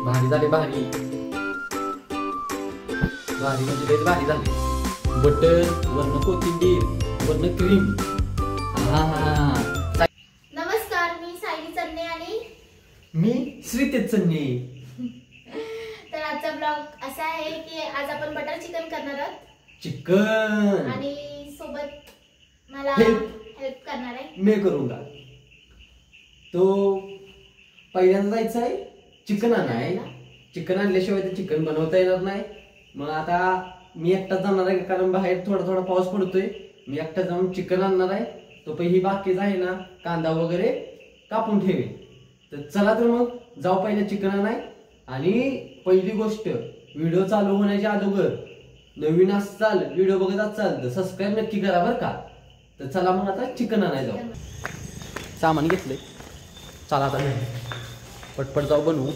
भारी झाले, भारी भारी म्हणजे लयच भारी झाले. बटर वरनं कोथिंबीर वरनं क्रीम. हा हा. नमस्कार, मी सायली चन्ने आणि मी श्रीतेज चन्ने. तर आजचा ब्लॉग असा आहे की आज आपण बटर चिकन करणार आहोत. चिकन आणि सोबत मला हेल्प करणार आहे. मी करूंगा. तो पहिल्यांदा जायचं आहे चिकन आणाय. चिकन आणल्याशिवाय ते चिकन बनवता येणार नाही. मग आता मी एकटाच जाणार आहे कारण बाहेर थोडा थोडा पाऊस पडतोय. मी एकटा जाऊन चिकन आणणार आहे. तो पहिली बाकीच आहे ना कांदा वगैरे कापून ठेवे. तर चला तर मग जाऊ पहिले चिकन आणाय. आणि पहिली गोष्ट, व्हिडिओ चालू होण्याच्या अगोदर नवीन असाल, व्हिडिओ बघत असाल तर सबस्क्राईब नक्की करा बरं का. तर चला मग आता चिकन आणाय जाऊ. सामान घेतले, चला आता पटपट जाऊ बनवू.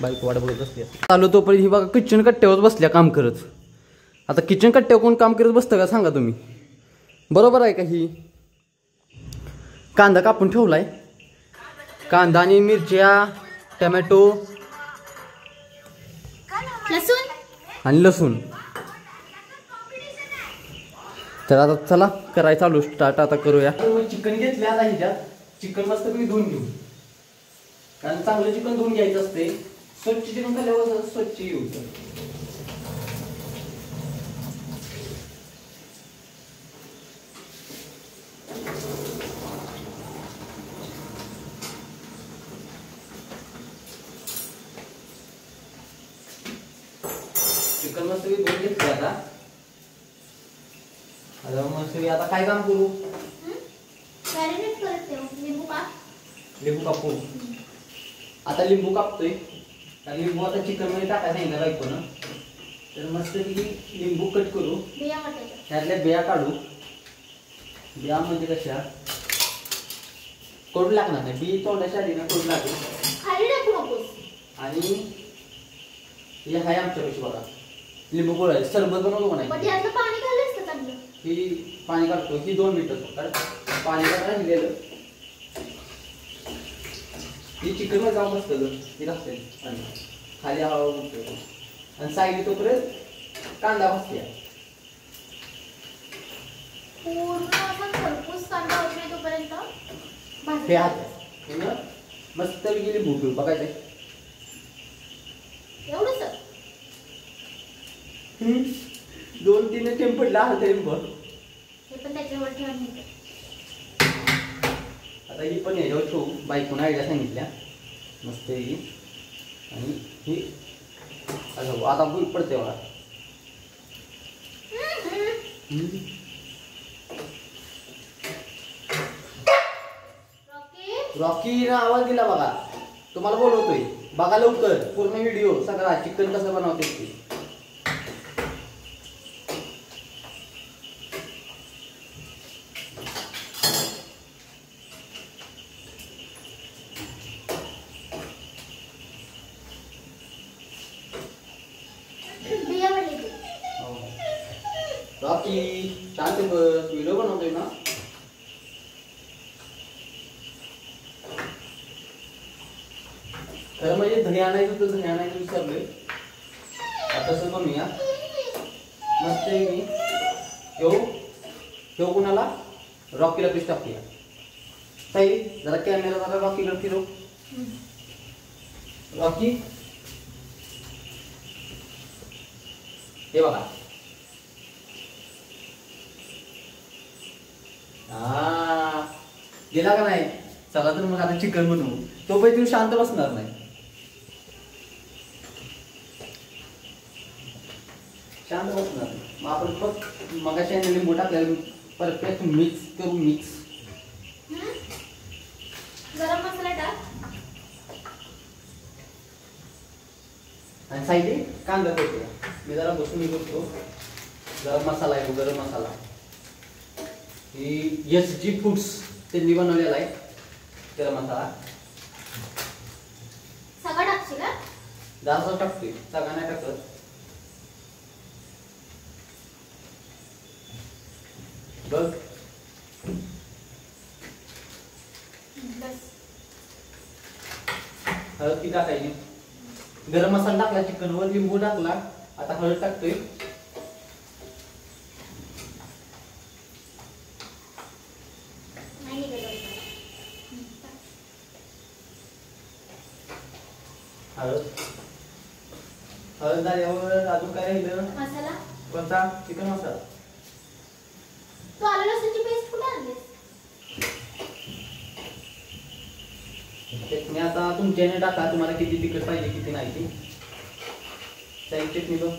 बाईक वाट बघत बसली चालू तोपर्यंत ही बघा किचन कट्ट्यावर बसल्या काम करत. आता किचन कट्ट्यावर कोण काम करत बसतं का सांगा तुम्ही. बरोबर आहे का. ही कांदा कापून ठेवलाय. कांदा आणि मिरच्या, टमॅटो आणि लसूण. तर आता चला करायचं चालू स्टार्ट आता करूया. चिकन घेतले आता ह्याच्यात. चिकन मस्त तुम्ही धुवून घेऊ कारण चांगलं चिकन धुवून घ्यायचं असते. स्वच्छ चिकन खाल्ल्यावर स्वच्छ येऊ. चिकन मस्त मी धुवून घेतले आता. मस्त आता काय काम करू. लिंबू कापू. आता लिंबू कापतोय. लिंबू आता चिकन मध्ये टाकायला सांगितलं बायको ना. तर मस्त लिंबू कट करू. त्यातल्या बिया काढू. बिया म्हणजे कशा कडू लागणार नाही. बी तोंडाच्या आधी ना कडू लागेल. आणि हे आहे आमच्यापेक्षा बघा लिंबू गोळायचं. सरबत बनवतो म्हणायचं. ही पाणी काढतो. ही 2 मिनिटं पाणी राहिलेलं. ही चिकन मध्ये जाऊन बसतं ही लागते खाली हवा उठतो. आणि साईड तोपर्यंत कांदा भाजते. हे हात मस्त लिंबू पिऊ बघायचं. एवढंच 2-3 थेंब पडला हलते लिंबू. आता ही पण याच्यावर ठेवू. बायकोन आयडिया सांगितल्या मस्त ही. आणि ही आता भूक पडते बघा. रॉकी ना आवाज दिला बघा. तुम्हाला बोलवतोय बघा लवकर पूर्ण व्हिडिओ सगळा चिकन कसं बनवते ते. रॉकी शांत बस, व्हिडिओ बनवतोय ना. खरं म्हणजे दही आणायचं तर दही आणायचं विसरलोय. आता तसं बनवूया मस्त. ठेव कुणाला रॉकीला पीस टाकूया. ताई जरा कॅमेरा जरा रॉकीला फिरव. रॉकी हे बघा. गेला का नाही. चला तर मग आता चिकन बनवू. तो पण तुम्ही शांत बसणार नाही. शांत बसणार नाही. मग आपण फक्त मगाशी लिंबू टाकलेलं परफेक्ट मिक्स करू. मिक्स गरम मसाला टाक. आणि साईड कांदा करतो. मी जरा बसून हे करतो. गरम मसाला आहे. गरम मसाला ही SG फूड्स त्यांनी बनवलेला आहे. गरम मसाला सगळं टाकशील का. जास्त टाकतोय. सगळं नाही टाकत. बघ हळद ती टाकायची. गरम मसाला टाकला चिकन वर, लिंबू टाकला, आता हळद टाकतोय. नाही निघत. हळद हळद झाल्यावर अजून काय राहिलं? मसाला कोणता? चिकन मसाला. तू आलं लसूणची पेस्ट कुठे आणलीस? चटणी आता तुमच्याने टाका, तुम्हाला किती तिखट पाहिजे किती नाही ती. त्याची चटणी बघ.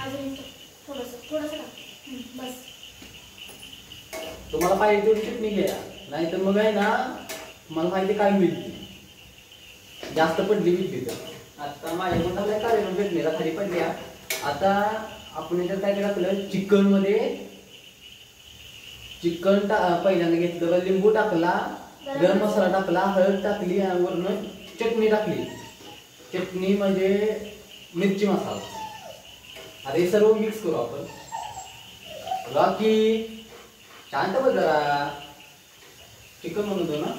अजून थोडंसं बस. तुम्हाला पाहिजे तेवढी चटणी घ्या, नाही तर मग आहे ना तुम्हाला माहिती काय मिळते जास्त पडली बिडली तर. आता माझ्या कोणाला कार्यक्रम भेटलेला खाली पडल्या. आता आपण याच्यात काय टाकलं? चिकन मध्ये चिकन पहिल्यांदा घेतलं, लिंबू टाकला, गरम मसाला टाकला, हळद टाकली आणि वरून चटणी टाकली. चटणी म्हणजे मिरची मसाला. आता हे सर्व मिक्स करू आपण. रॉकी शांत बस जरा, चिकन म्हणतो ना.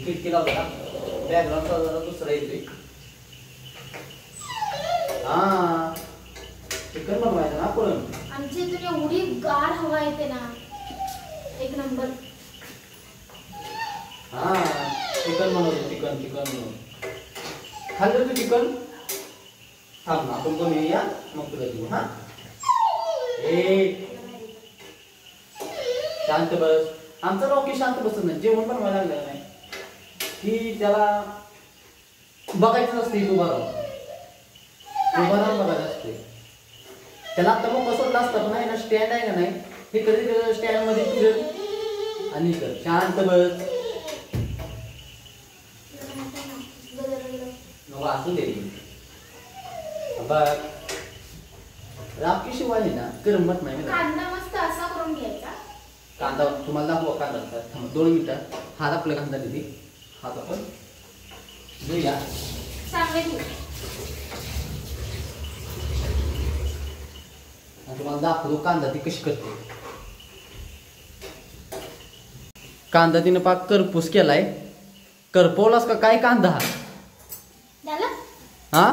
खिडकी लावला बॅकग्राऊंड जरा दुसरा येतोय. हा चिकन बनवायचं ना आपण. आमची इथून एवढी गार हवा येते ना, एक नंबर. हा चिकन बनवतो, चिकन बनवतो. खाल्लं तू चिकन? थांब ना, आपण बनवूया मग तुला देऊ. हा शांत बस. आमचा रॉकी शांत बसत नाही, जेवण बनवायला लागलं नाही की त्याला बघायचं नसते. तू बघायला असते त्याला. आता मग कसं असतं पण आहे ना, स्टँड आहे का नाही, हे कधी स्टँड मध्ये फिरत आणि कर. शांत बस. नको असू दे बघ. राखी शिवाय ना करमत नाही. कांदा मस्त असा करून घ्यायचा. कांदा तुम्हाला दाखवा. कांदा थांब 2 मिनिटं. हात आपला कांदा दिली, हात आपण घेऊया. तुम्हाला दाखवतो कांदा ती कशी करते. कांदा तिने पाक करपूस केलाय. करपवलास का काय कांदा? हा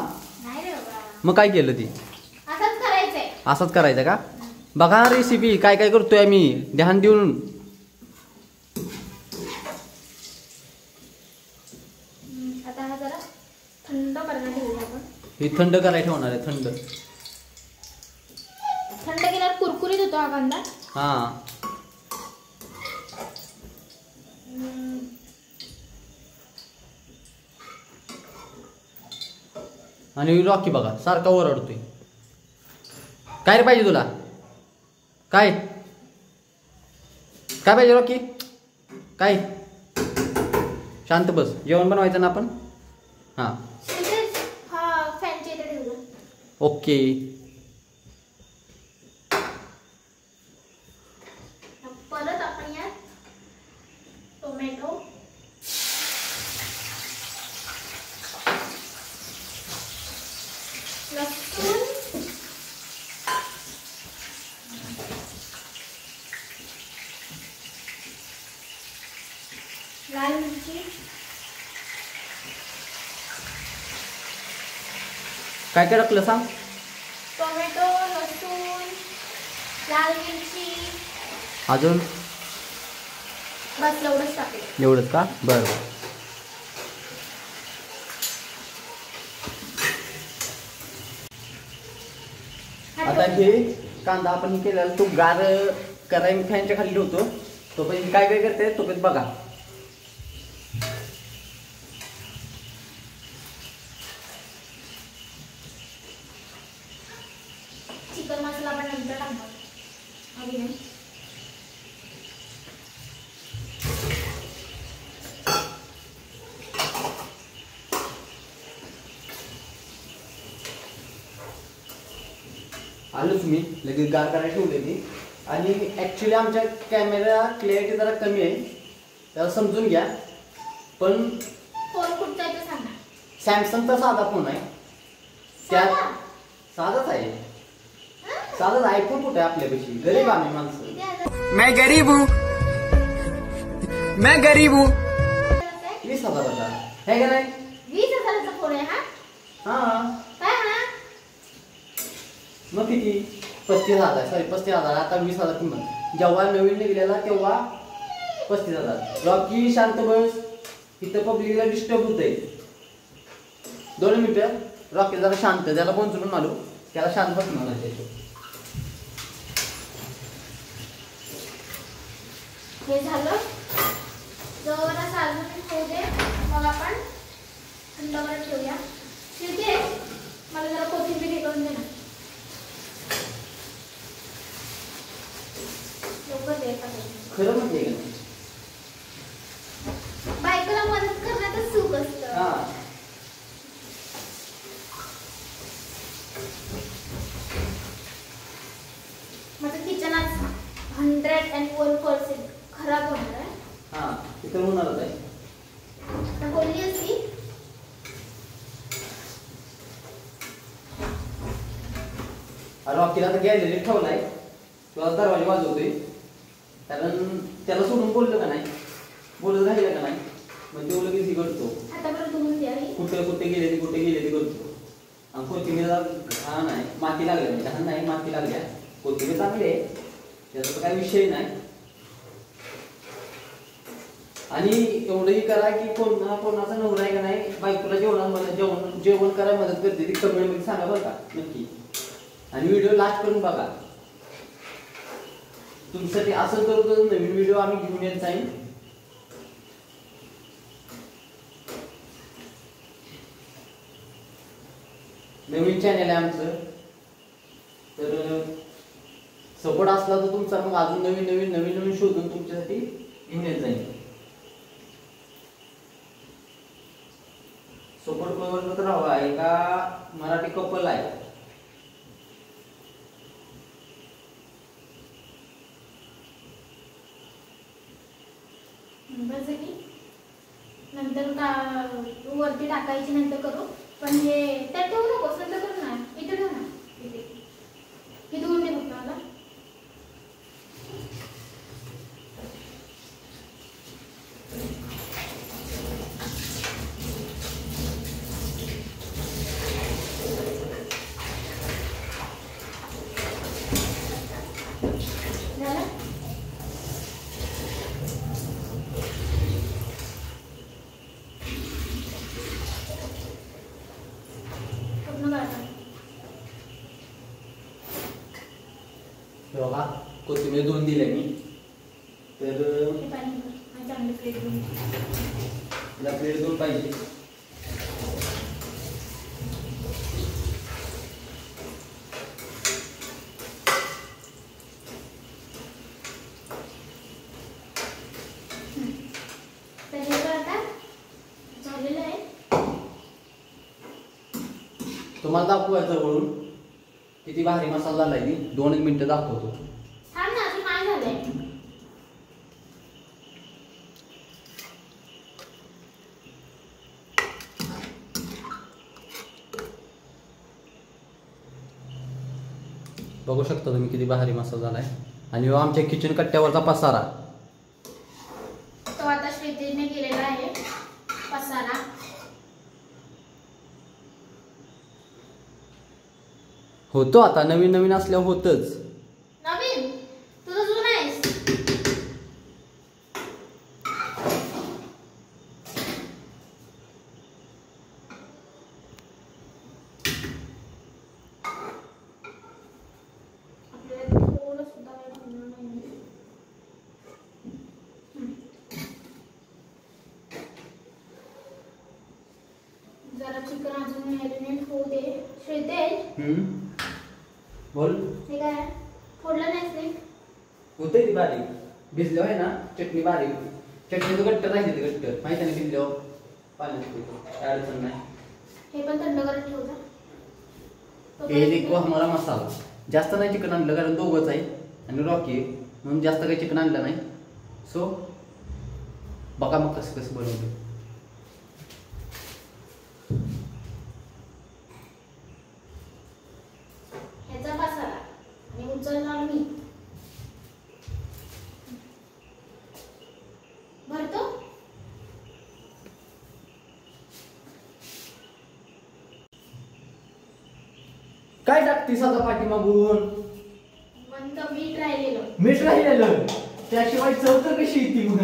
मग काय केलं ती? असंच करायचं का? बघा रेसिपी काय काय करतोय आम्ही, ध्यान देऊन. आता हा जरा थंड करायला ठेवूया आपण. हे थंड करायला ठेवणार आहे. थंड केल्यावर कुरकुरीत होतो हा कांदा. हा आणि रॉकी बघा सारखा ओरडतोय. काय रे पाहिजे तुला? काय काय पाहिजे रॉकी? काय? शांत बस. जेवण बनवायचं ना आपण. हा फॅनच्या इथे ठेवलं. ओके. परत आपण यात टोमॅटो, लसूण, लाल मिरची, काय काय टाकलं सांग? टोमॅटो, लसूण, लाल मिरची, अजून बस एवढंच टाकलं. एवढंच का? बरं. आता हे कांदा आपण केलेला तो गार करायला फॅनच्या खाली ठेवतो. तोपर्यंत काय काय करते तोपर्यंत बघा. चिकन मसाला आपण नंतर टाकणार. आधी नाही. आलो तुम्ही लगेच गार करायला ठेवलेली. आणि ॲक्च्युली आमच्या कॅमेरा क्लॅरिटी जरा कमी आहे, त्याला समजून घ्या. पण फोन कुठचा आहे ते सांगा. सॅमसंगचा साधा फोन आहे. त्यात साधच आहे. साधच आयफोन कुठे आहे आपल्यापेक्षा? गरीब आम्ही माणसं. किती हजार? मैं गरीब हूँ, मैं गरीब हूँ. 20,000चा है का नाही? 20,000चा फोन आहे हा? हा काय हा? मग किती? 35,000. सॉरी 35,000. आता 20,000 किंमत. जेव्हा नवीन निघलेला तेव्हा 35,000. रॉकी शांत बस. इथं पब्लिकला डिस्टर्ब होतंय. 2 मिनिटं. रॉकी जरा शांत. त्याला फोन चुकून मारू. त्याला शांत बसणार नाही त्याच्यावर. हे झालं. जवळ साजून होऊ दे. मग आपण थंडवर ठेवूया. ठीक आहे. मला जरा कोथिंबीर हे करून दे ना. लवकर दे पाहिजे. खरं म्हणते का नाही? बायकोला मदत करण्याचं सुख असतं. हा. माझं किचन आज 101% खराब होणार आहे. हा तिथं होणारच आहे. आता बोलली असती. रॉकीला तर गॅलरीत ठेवलाय. तुला दरवाजा वाजवतोय. कारण त्याला सोडून बोललं का नाही? बोलत राहिलं का नाही? मग तो लगेच हे करतो. आतापर्यंत तुम्ही द्यावी. कुठे कुठे गेले ते करतो. आणि कोथिंबीर हा नाही माती लागल्या नाही. लहान नाही माती लागल्या. कोथिंबीर चांगली आहे. त्याचा तर काही विषय नाही. आणि एवढंही करा की कोणाचा नवरा आहे का नाही बायकोला जेवण करायला मदत करते ती कमेंट मध्ये सांगा बरं का नक्की. आणि व्हिडिओ लास्ट करून बघा. तुमच्यासाठी असं करतो नवीन व्हिडिओ आम्ही घेऊन येत जाईल. नवीन चॅनल आहे आमचं. तर सपोर्ट असला तर तुमचा मग अजून नवीन शोधून तुमच्यासाठी घेऊन येत जाईल. सपोर्ट करत राहावा. आहे का मराठी कपल आहे. बस की नंतर वरती टाकायची नंतर करू. पण हे त्यात ठेवू नकोस. नंतर करू ना. इथे ठेव ना. इथे धुवून दे फक्त मला. झालं? पूर्ण काढा. बघा कोथिंबीर 2 दिल्या मी. तर हे पाणी कर. आणि चांगली प्लेट घेऊन. तिला प्लेट 2 पाहिजे. तर हे बघ आता झालेलं आहे. तुम्हाला दाखवायचं जवळून किती भारी मसाला झालाय. 2 मिनिटं दाखवतो. थांब ना. अजून नाही झालंय. बघू शकता तुम्ही किती भारी मसाला झालाय. आणि आमच्या किचन कट्ट्यावरचा पसारा. तो आता श्रीतेजने केलेला आहे पसारा. होतो आता नवीन असल्यावर होतच. नवीन तुझं जुनं आहेस. आपल्याला थोडं सुद्धा काही बनवलं नाही. जरा चिकन अजून मॅरिनेट होऊ दे. श्रीतेज बोल. हे काय फोडलं नाहीस नीट? होते ती बारीक. भिजल्यावर आहे ना चटणी बारीक. चटणी तर घट्ट राहिली. घट्ट माहिती आहे ना भिजल्यावर पाण्यात काय अडचण नाही. हे पण थंड करत ठेवू जा. हे देखो हमारा मसाला. जास्त नाही चिकन आणलं कारण दोघंच आहे आणि रॉकी आहे म्हणून जास्त काही चिकन आणलं नाही. सो बघा मग कसं बनवलं. काय टाकतीस आता पाठीमागून? म्हणतो मीठ राहिलेलं. मीठ राहिलेलं, त्याशिवाय चव तर कशी येते मग?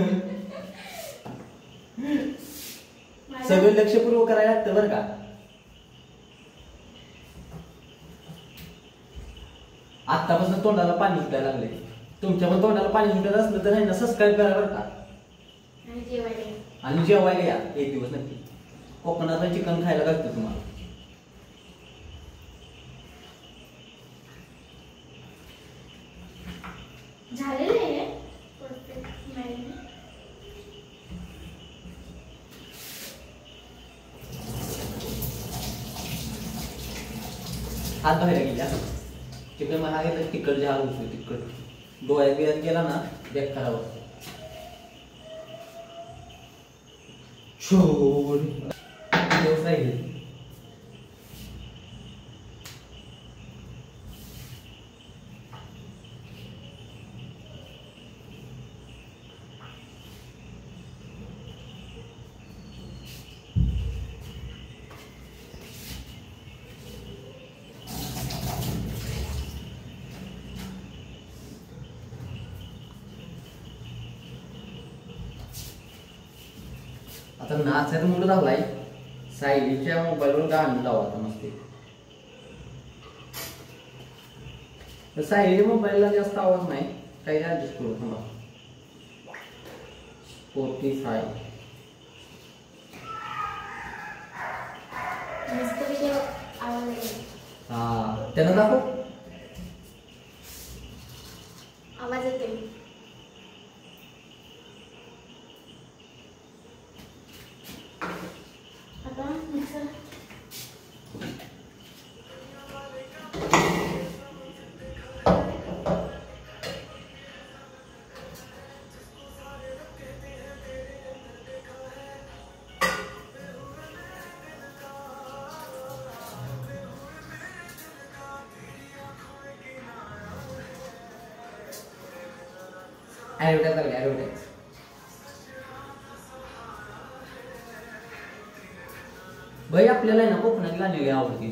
सगळं लक्षपूर्वक करायला लागतं बरं का. आतापासून तोंडाला पाणी सुटायला लागले. तुमच्या पण तोंडाला पाणी सुटत असलं तर आहे ना, सबस्क्राईब करा बरं का. आणि जेवायला या एक दिवस नक्की. कोकणातलं चिकन खायला लागतं तुम्हाला. झालेलं आहे हात बाहेर गेला. चिकन मला घेतलं तिखट जे हात होतो तिखट डोळ्यात बिळ्यात गेला ना देख करावं. दिवस राहिले. आता नाचायचं मुलं झालाय. सायलीच्या मोबाईलवर गाणं लावा आता मस्त. सायलीच्या मोबाईलला जास्त आवाज नाही, काही ऍडजस्ट करू थांबा. Spotify हा त्यांना दाखव. आवाज येते. आता मिक्सर ऍडव्हर्टाईज भाई आपल्याला ना कोकणात गाणी आवडते.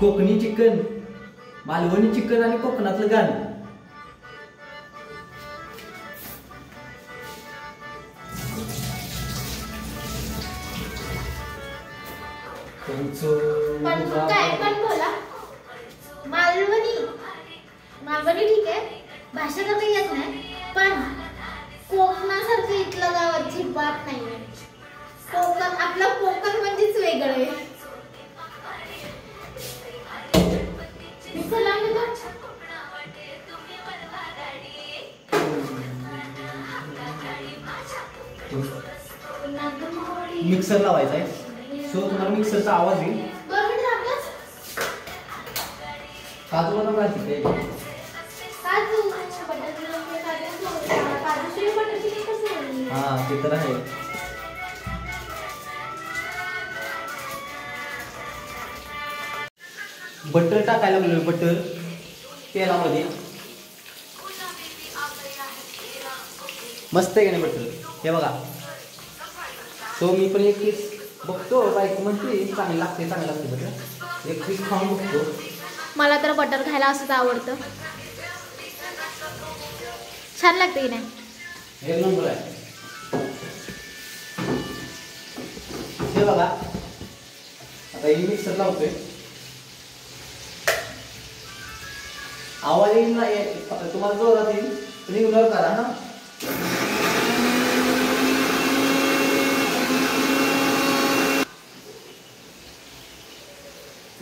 कोकणी चिकन, मालवणी चिकन आणि कोकणातलं गाणं. पण काय पण बोला. मालवणी ठीक आहे, भाषा तर काही येत नाही, पण कोकणासारखं इथलं गाव अजिबात नाहीये. कोकण आपलं कोकण म्हणजेच वेगळं आहे. मिक्सर लावायचा आहे. सो तुम्हाला मिक्सरचा आवाज येईल. काजू बदाम घालते हा ते तर आहे. बटर टाकायला लागलो. बटर तेलामध्ये मस्त आहे का नाही बटर? हे बघा. तो मी पण एक पीस बघतो, बायको म्हणते चांगलं लागते बटर. एक पीस खाऊन बघतो. मला तर बटर खायला असंच आवडतं. छान लागते की नाही? एक नंबर आहे. हे बघा आता ही मिक्सर लावतोय. आवाज येईल नाही तुम्हाला जोरात येईल, तुम्ही इग्नोर करा ना.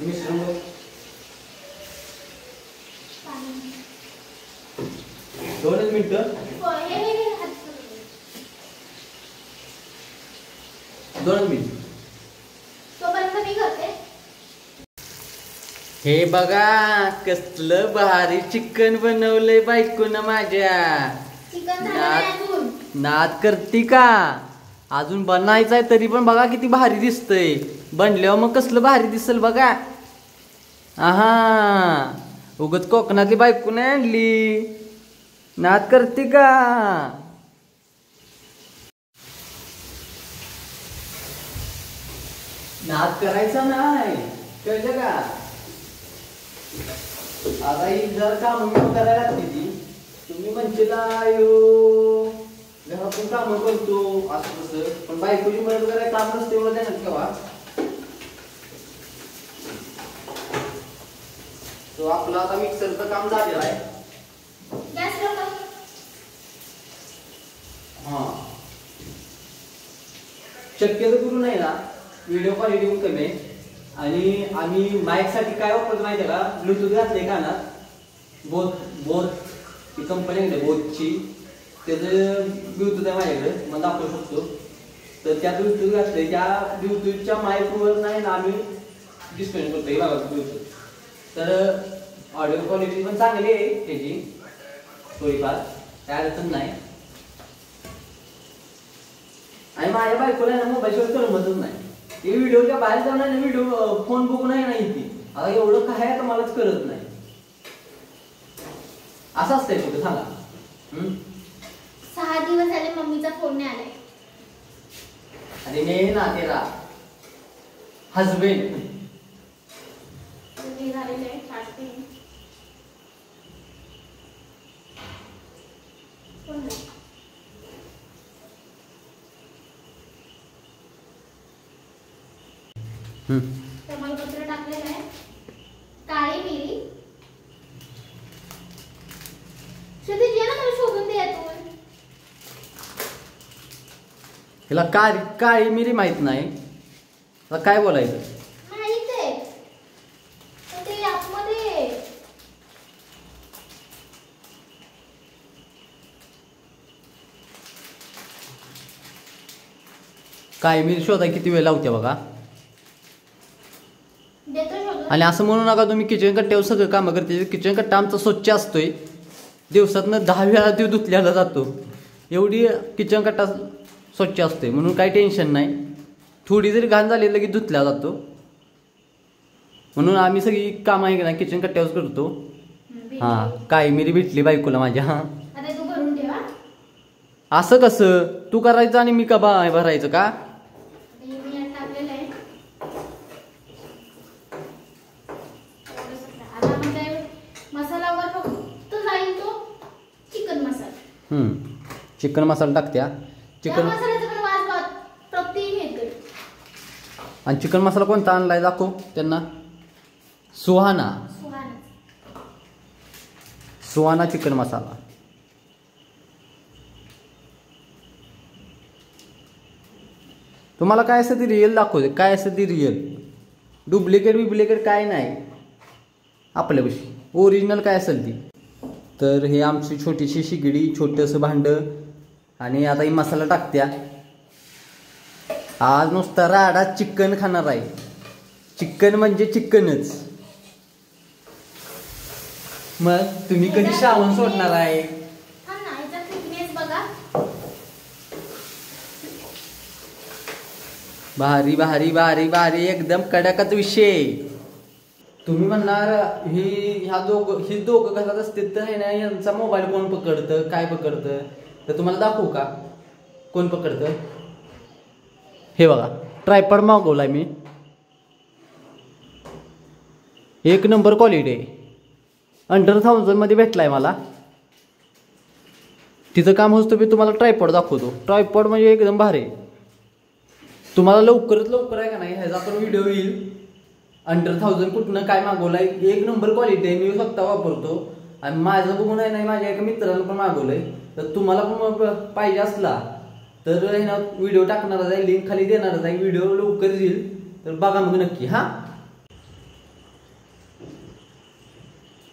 मिश्रण 2 मिनिटं 2 मिनिट तोपर्यंत मी करते. हे बघा कसलं भारी चिकन बनवलंय बायकोन माझ्या. चिकन झालं नाही अजून. नाद करती का? अजून बनायचंय तरी पण बघा किती भारी दिसतंय. बनल्यावर मग कसलं भारी दिसल बघा. आहा उगत कोकणातली बायको नाही आणली. नाद करते का? नाद करायचा नाही कळलं का? आता ही जर काम करायला लागते ती. तुम्ही म्हणशीला घरातून काम करतो असं तसं, पण बायकोची मदत करायला काम नसते एवढं देणार केव्हा. तो आपला आता मिक्सरचं काम झालेलं आहे. गॅस लाव. हा शक्यतो करून नाही ना व्हिडिओ क्वालिटी पण कमी आहे. आणि आम्ही माईक साठी काय वापरतो माहिती आहे का? ब्लूटूथ घातले कानात. बोथ ही कंपनी आहे बोथची. त्याचं ब्लूटूथ आहे माझ्याकडे, मला दाखवू शकतो. तर त्या ब्लूटूथ घातले, त्या ब्लूटूथच्या माईकवर नाही ना आम्ही डिस्प्ले करतो बघा ब्लूटूथ. तर ऑडिओ क्वालिटी पण चांगली आहे त्याची थोडीफार, काय अडचण नाही. आणि माझ्या बायकोला ना मोबाईलशिवाय करमतच नाही. हे व्हिडिओच्या बाहेर जाऊन आहे ना व्हिडिओ फोन बघून आहे नाही ती. आता एवढं काय आहे तर मलाच करत नाही. असं असतंय कुठं सांगा. 6 दिवस झाले मम्मीचा फोन नाही आलाय. आणि मी ना तेरा हजबेंड झालेलं आहे 8 तमालपत्र टाकलेलं आहे. काळी मिरी श्रुती जे ना मला शोधून दे यातून. हिला काळी मिरी माहित नाही. आता काय बोलायचं? माहित आहे ते आतमध्ये. काळी मिरी शोधाय किती वेळ लावते बघा. देतो शोधून. आणि असं म्हणू नका तुम्ही किचन कट्ट्यावर सगळं कामं करते. किचन कट्टा आमचा स्वच्छ असतोय. दिवसातनं 10 वेळा तो धुतल्याला जातो. एवढी किचन कट्टा स्वच्छ असतोय म्हणून काही टेन्शन नाही. थोडी जरी घाण झाली लगेच धुतल्या जातो. म्हणून आम्ही सगळी कामं आहे की नाही किचन कट्ट्यावर करतो. हा काळी मिरी भेटली बायकोला माझ्या. हा आता तू भरून ठेवा. असं कसं? तू करायचं आणि मी का भरायचं का? मी यात टाकलेलं आहे. आता म्हणजे मसालावर फक्त जाईल तो चिकन मसाला. चिकन मसाला टाकत्या. चिकन मसाल्याचा पण वास प्रतिम येतोय. आणि चिकन मसाला कोणता आणलाय दाखव त्यांना. सुहाना चिकन मसाला. तुम्हाला काय असं ती रिअल दाखवते. काय असं ती रिअल. डुप्लिकेट काय नाही आपल्यापाशी. ओरिजिनल काय असेल ती. तर हे आमची छोटीशी शिगडी, छोटंसं भांडं. आणि आता ही मसाला टाकत्या. आज नुसता राडा चिकन खाणार आहे. चिकन म्हणजे चिकनच. मग तुम्ही कधी श्रावण सोडणार आहे? भारी भारी भारी भारी एकदम कडकच विषय. तुम्ही म्हणणार ही दोघं घरात असतील तर हे ना यांचा मोबाईल कोण पकडतं काय पकडतं. तर तुम्हाला दाखवू का कोण पकडतं. हे बघा ट्रायपॉड मागवलाय मी. 1 नंबर क्वालिटी आहे. अंडर 1000 मध्ये भेटलाय मला. तिचं काम असतं मी तुम्हाला ट्रायपॉड दाखवतो. ट्रायपॉड म्हणजे एकदम भारी. तुम्हाला लवकरात लवकर आहे का नाही ह्याचा पण व्हिडिओ येईल. अंडर 1000 कुठनं काय मागवलाय. 1 नंबर क्वालिटी आहे. मी स्वतः वापरतो. आणि माझं बघून आहे नाही माझ्या एका मित्रानं पण मागवलंय. तर तुम्हाला पण पाहिजे असला तर आहे ना व्हिडिओ टाकणारच आहे. लिंक खाली देणारच आहे. व्हिडिओ लवकर येईल तर बघा मग नक्की. हा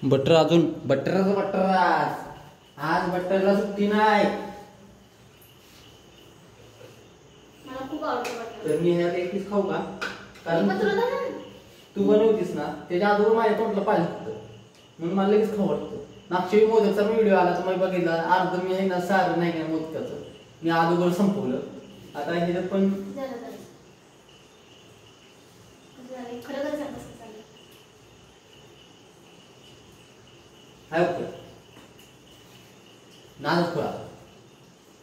बटर अजून बटर आज बटरला सुट्टी नाही. मला खूप आवडतं बटर. तर मी ह्यात एक पीस खाऊ का? कारण तू बनवतीस ना त्याच्या अगोदर माझ्या तोंडला पाहिलं होतं म्हणून मला लगेच खाऊ वाटतं. मागच्या वेळी मोदकचा व्हिडिओ आला तर मी बघितला अर्ध मी आहे ना सारं नाही का मोदकाचं मी अगोदर संपवलं. आता ह्याच्यात पण हाय ओके नाच खोळा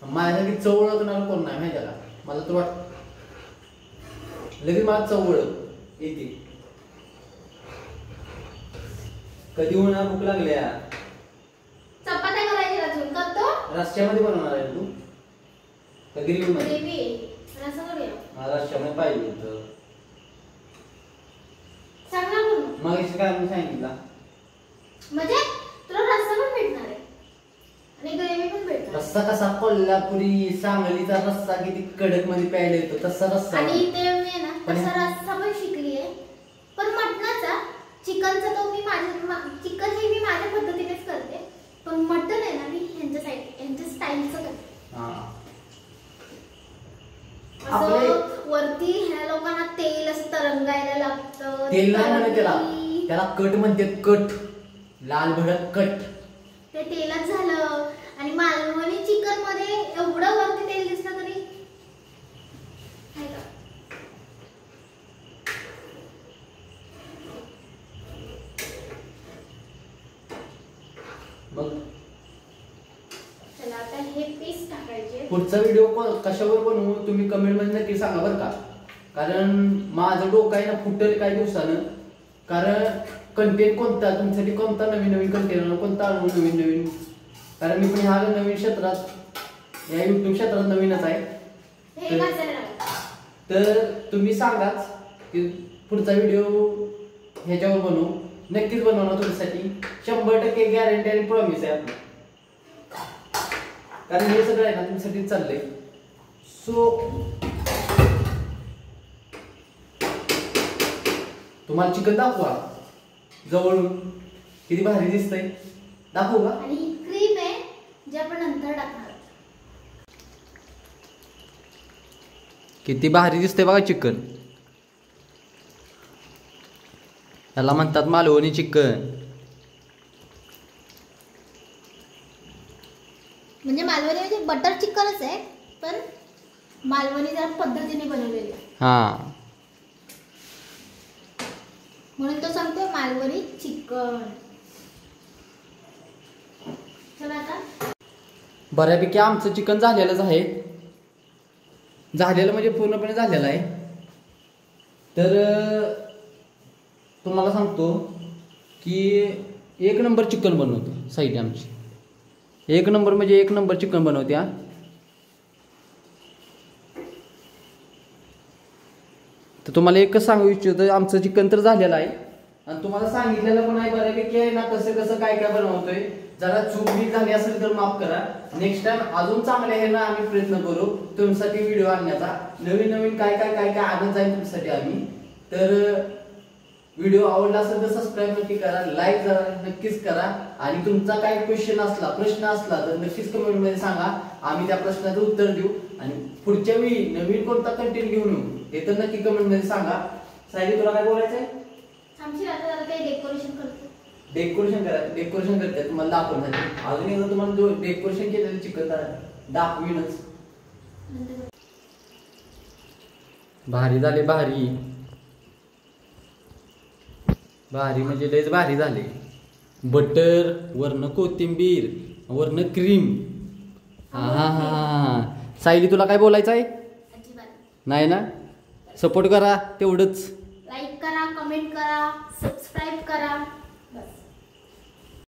माझ्यासाठी चवळ ओळखणार कोण नाही माहिती का मला तर वाटत लगेच मला चवळ येते. कधी होणार भूक लागल्या चपात्या करायच्या अजून करतो रस्त्यामध्ये बनवणार आहे तू का ग्रेव्ही मध्ये ग्रेव्ही रस्सा करूया मला रस्त्यामध्ये पाहिजे होतं. सांग ना पूर्ण. मग इथे काय मी सांगितलं म्हणजे तुला रस्सा पण भेटणार आहे आणि ग्रेव्ही पण भेटणार रस्सा कसा कोल्हापुरी सांगलीचा रस्सा किती कडक मध्ये प्यायला येतो तसा रस्सा आणि ते मी ना तसा रस्सा पण शिकली आहे. पण मटणाचा चिकनचा तो मी चिकन हे मी माझ्या पद्धतीनेच करते पण मटण आहे ना मी ह्यांच्या स्टाईलचं करते. असं वरती ह्या लोकांना तेल असं तरंगायला लागतं. तेल नाही म्हणे त्याला कट म्हणते कट लाल भडक कट ते तेलच झालं. आणि मालवणी चिकन मध्ये एवढं वरती तेल दिसलं तरी आहे का मग चला आता हे पीस टाकायचे. पुढचा व्हिडिओ कशावर बनवू तुम्ही कमेंट मध्ये नक्की सांगा बरं का कारण माझं डोकं आहे ना फुटेल काही दिवसानं. कारण कंटेंट कोणता तुमच्यासाठी कोणता नवीन कंटेंट कोणता नवीन कारण मी पण ह्या नवीन क्षेत्रात या युट्यूब क्षेत्रात नवीनच आहे तर तुम्ही सांगाच की पुढचा व्हिडिओ ह्याच्यावर बनवू नक्कीच बनवणार तुमच्यासाठी 100% गॅरंटी आणि प्रॉमिस आहे आपलं कारण हे सगळं आहे ना तुमच्यासाठी चाललंय. सो तुम्हाला चिकन दाखवा जवळून किती भारी दिसतंय दाखवू का. आणि ही क्रीम आहे जे आपण नंतर टाकणार. किती भारी दिसतंय बघा चिकन याला म्हणतात मालवणी चिकन. म्हणजे मालवणी म्हणजे बटर चिकनच आहे पण मालवणी जरा पद्धतीने बनवलेली आहे. हा म्हणून तो सांगतो मालवणी चिकन. चला आता बऱ्यापैकी आमचं चिकन झालेलंच आहे. झालेलं म्हणजे पूर्णपणे झालेलं आहे. तर तुम्हाला सांगतो की 1 नंबर चिकन बनवते साईड आमची. 1 नंबर म्हणजे 1 नंबर चिकन बनवते. तर तुम्हाला एकच सांगू इच्छितो आमचं चिकन तर झालेलं आहे आणि तुम्हाला सांगितलेलं पण आहे बऱ्यापैकी आहे ना कसं काय बनवतोय. जरा चूक बी झाली असेल तर माफ करा. नेक्स्ट टाइम अजून चांगले आहे ना आम्ही प्रयत्न करू तुमच्यासाठी व्हिडिओ आणण्याचा. नवीन काय आणत जाईल तुमच्यासाठी आम्ही. तर व्हिडिओ आवडला असेल तर सबस्क्राईब नक्की करा लाईक जरा नक्कीच करा आणि तुमचा काय प्रश्न असला तर नक्कीच कमेंट मध्ये सांगा. आम्ही त्या प्रश्नाचं उत्तर देऊ आणि पुढच्या वेळी नवीन कोणता कंटेंट घेऊन येऊ हे तर नक्की कमेंट मध्ये सांगा. सायली तुला काय बोलायचंय. आमची आता काही डेकोरेशन करतो. डेकोरेशन करते तुम्हाला दाखवण्यासाठी. अजून एकदा तुम्हाला जो डेकोरेशन केलेलं चिकन दाखवीनच. भारी झाले भारी म्हणजे लयच भारी झाले. बटर वरनं कोथिंबीर वरनं क्रीम. हा सायली तुला काय बोलायचं आहे. नाही ना सपोर्ट करा तेवढंच. लाईक करा कमेंट करा सबस्क्राईब करा.